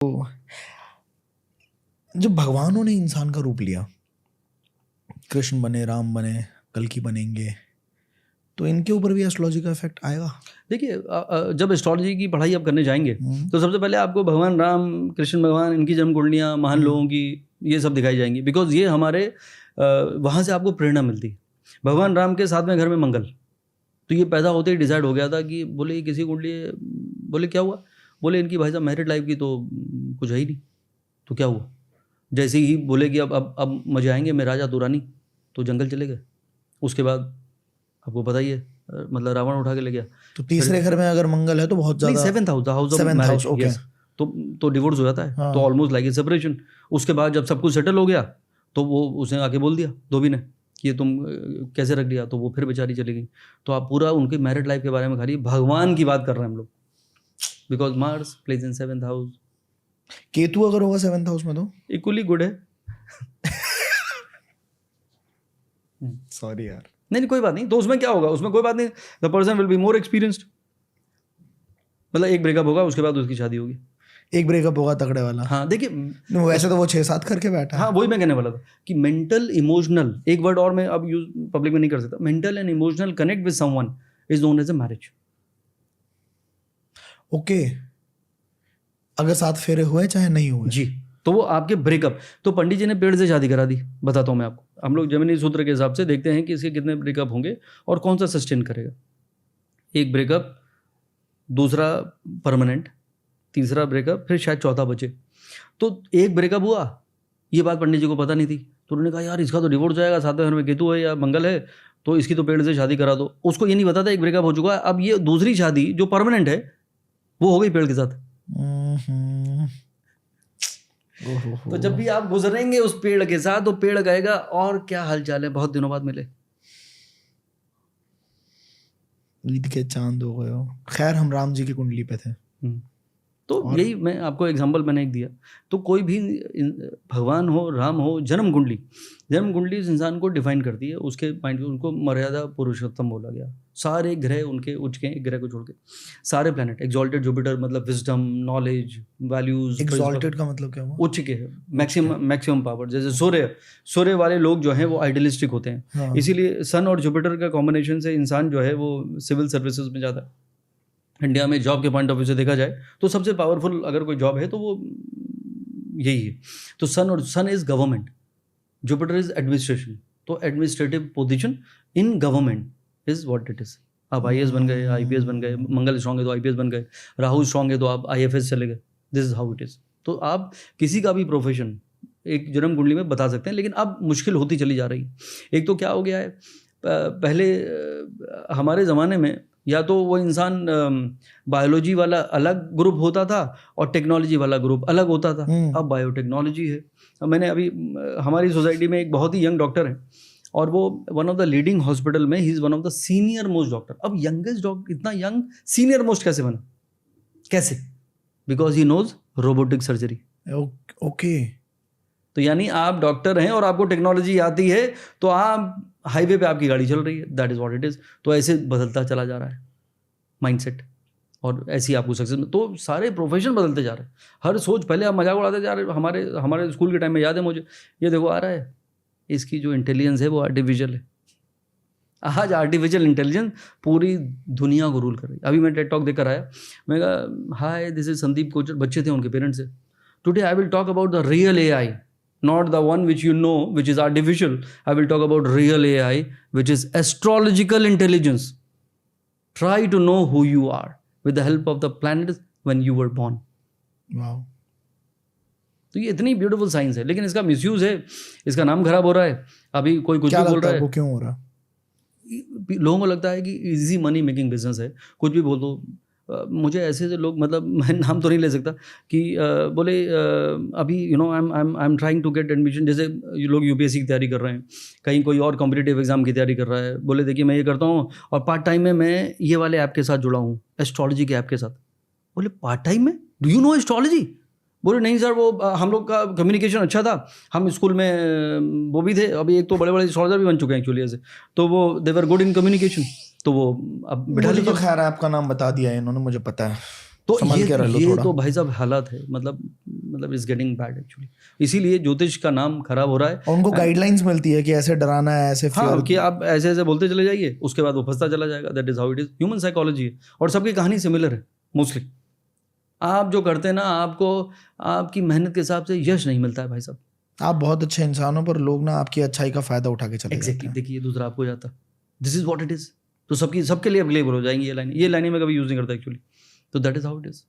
तो जब भगवानों ने इंसान का रूप लिया, कृष्ण बने, राम बने, कल्कि बनेंगे, तो इनके ऊपर भी एस्ट्रोलॉजी का इफेक्ट आएगा? देखिए, जब एस्ट्रोलॉजी की पढ़ाई आप करने जाएंगे तो सबसे पहले आपको भगवान राम, कृष्ण भगवान, इनकी जन्म कुंडलियाँ, महान लोगों की, ये सब दिखाई जाएंगी। बिकॉज ये हमारे वहाँ से आपको प्रेरणा मिलती है। भगवान राम के 7वें घर में मंगल, तो ये पैदा होते ही डिसाइड हो गया था कि बोले ये किसी कुंडली, बोले क्या हुआ, बोले इनकी भाई साहब मैरिड लाइफ की तो कुछ है ही नहीं। तो क्या हुआ, जैसे ही बोले कि अब मजे आएंगे, मैं राजा दुरानी, तो जंगल चले गए। उसके बाद आपको पता ही है, मतलब रावण उठा के ले गया। तो तीसरे घर में अगर मंगल है तो बहुत ज्यादा, 7th house, house of marriage, yes, तो डिवोर्स हो जाता है। हाँ। तो ऑलमोस्ट लाइक ए सेपरेशन। उसके बाद जब सब कुछ सेटल हो गया तो वो उसने आके बोल दिया धोबी ने कि ये तुम कैसे रख दिया, तो वो फिर बेचारी चली गई। तो आप पूरा उनके मैरिड लाइफ के बारे में खाली भगवान की बात कर रहे हैं हम लोग, because Mars places in 7th house. Ketu अगर होगा 7th हाउस में तो इक्वली गुड है। सॉरी यार, नहीं कोई बात नहीं। तो उसमें क्या होगा, उसमें कोई बात नहीं, the person will be more experienced. मतलब एक ब्रेकअप होगा, उसके बाद उसकी शादी होगी। एक ब्रेकअप होगा तगड़े वाला। हाँ देखिए, वैसे तो वो 6-7 करके बैठा है। हाँ वही मैं कहने वाला था कि मेंटल इमोशनल, एक वर्ड और मैं अब यूज पब्लिक में नहीं कर सकता, mental and emotional connect with someone is known as a marriage. Okay, अगर 7 फेरे हुए चाहे नहीं हुए जी, तो वो आपके ब्रेकअप। तो पंडित जी ने पेड़ से शादी करा दी, बताता हूँ मैं आपको। हम लोग जमीनी सूत्र के हिसाब से देखते हैं कि इसके कितने ब्रेकअप होंगे और कौन सा सस्टेन करेगा। एक ब्रेकअप, दूसरा परमानेंट, तीसरा ब्रेकअप, फिर शायद चौथा बचे। तो एक ब्रेकअप हुआ, ये बात पंडित जी को पता नहीं थी, तो उन्होंने कहा यार इसका तो डिवोर्स हो जाएगा, 7वें घर में केतु है या मंगल है, तो इसकी तो पेड़ से शादी करा दो। उसको ये नहीं पता था एक ब्रेकअप हो चुका है। अब ये दूसरी शादी जो परमानेंट है वो हो गई पेड़ के साथ। तो जब भी आप गुजरेंगे उस पेड़ के साथ, तो पेड़ कहेगा और क्या हालचाल है, बहुत दिनों बाद मिले। ईद के चांद हो गए हो। खैर हम राम जी की कुंडली पे थे। तो यही मैं आपको एग्जांपल मैंने एक दिया। तो कोई भी भगवान हो, राम हो, जन्म कुंडली इस इंसान को डिफाइन करती है। उसके माइंड, उनको मर्यादा पुरुषोत्तम बोला गया। सारे ग्रह उनके उच्च के, एक ग्रह को छोड़ के सारे प्लैनेट। एक्सॉल्टेड जुपिटर मतलब विजडम, नॉलेज, वैल्यूज। एक्सॉल्टेड का मतलब क्या हुआ? उच्च के है, मैक्सिमम पावर। जैसे सूर्य वाले लोग जो हैं वो आइडियलिस्टिक होते हैं। हाँ। इसीलिए सन और जुपिटर का कॉम्बिनेशन से इंसान जो है वो सिविल सर्विसेज में जाता है। इंडिया में जॉब के पॉइंट ऑफ व्यू से देखा जाए तो सबसे पावरफुल अगर कोई जॉब है तो वो यही है। तो sun is government, Jupiter is administration. तो administrative position in government is what it is. आप आईएएस बन गए, आईपीएस बन गए, मंगल स्ट्रांग है तो आईपीएस बन गए, राहु स्ट्रांग है तो आप आईएफएस चले गए। This is how it is. तो आप किसी का भी प्रोफेशन एक जन्म कुंडली में बता सकते हैं, लेकिन अब मुश्किल होती चली जा रही है। एक तो क्या हो गया है, पहले हमारे ज़माने में या तो वो इंसान बायोलॉजी वाला अलग ग्रुप होता था और टेक्नोलॉजी वाला ग्रुप अलग होता था। अब बायोटेक्नोलॉजी है। मैंने अभी हमारी सोसाइटी में एक बहुत ही यंग डॉक्टर है और वो one of the leading hospital में, he is one of the senior most doctor. अब यंगेस्ट डॉक्टर इतना यंग सीनियर मोस्ट कैसे बना? कैसे? Because he knows robotic surgery. Okay. तो यानी आप डॉक्टर हैं और आपको टेक्नोलॉजी आती है, तो आप हाईवे पे आपकी गाड़ी चल रही है। That is what it is. तो ऐसे बदलता चला जा रहा है माइंडसेट, और ऐसी आपको सक्सेस। तो सारे प्रोफेशन बदलते जा रहे हैं। हर सोच, पहले आप मजाक उड़ाते जा रहे हैं। हमारे स्कूल के टाइम में याद है मुझे, ये देखो आ रहा है, इसकी जो इंटेलिजेंस है वो आर्टिफिशियल है। आज आर्टिफिशियल इंटेलिजेंस पूरी दुनिया को रूल कर रही है। अभी मैं टेड टॉक देकर आया, मैं कहा hi this is Sandeep Kochar, बच्चे थे उनके पेरेंट्स से। Today I will talk about the real AI, not the one which you know, which is artificial. I will talk about real AI, which is astrological intelligence. Try to know who you are with the help of the planets when you were born. Wow. तो ये इतनी beautiful science है, लेकिन इसका misuse है, इसका नाम खराब हो रहा है। अभी कोई कुछ भी बोल रहा है। वो क्यों हो रहा? लोगों को लगता है कि इजी मनी मेकिंग बिजनेस है, कुछ भी बोल दो। मुझे ऐसे लोग, मतलब मैं नाम तो नहीं ले सकता, कि बोले अभी I am trying to get admission. जैसे लोग यूपीएससी की तैयारी कर रहे हैं, कहीं कोई और कॉम्पिटिटिव एग्जाम की तैयारी कर रहा है, बोले देखिए मैं ये करता हूँ और पार्ट टाइम में मैं ये वाले ऐप के साथ जुड़ा हूँ, एस्ट्रोलॉजी के ऐप के साथ। बोले पार्ट टाइम में डू यू नो एस्ट्रोलॉजी? बोले नहीं सर, वो हम लोग का कम्युनिकेशन अच्छा था, हम स्कूल में वो भी थे। अभी एक तो बड़े बड़े एस्ट्रोलॉजर भी बन चुके हैं एक्चुअली ऐसे, तो वो दे वर गुड इन कम्युनिकेशन। तो वो अब बिठा लीजिए। तो खैर आपका नाम बता दिया है इन्होंने, मुझे पता है। तो संभल के रह लो ये थोड़ा। तो भाई साहब हालात है, मतलब इज गेटिंग बैड एक्चुअली। इसीलिए ज्योतिष का नाम खराब हो रहा है। और उनको गाइडलाइंस मिलती है कि ऐसे डराना है, ऐसे हाँ, fear- कि आप ऐसे ऐसे बोलते चले जाइए, उसके बाद वो फंसता चला जाएगा। That is how it is, human psychology है। और सबकी कहानी सिमिलर है मोस्टली। आप जो करते हैं ना, आपको आपकी मेहनत के हिसाब से यश नहीं मिलता है भाई साहब। आप बहुत अच्छे इंसान हो, पर लोग ना आपकी अच्छाई का फायदा उठा के चले जाते एग्जैक्टली, हैं। देखिए दूसरा आपको जाता, this is what it is. तो सबके लिए अवेलेबल हो जाएंगी ये लाइनें मैं कभी यूज नहीं करता एक्चुअली। तो that is how it is.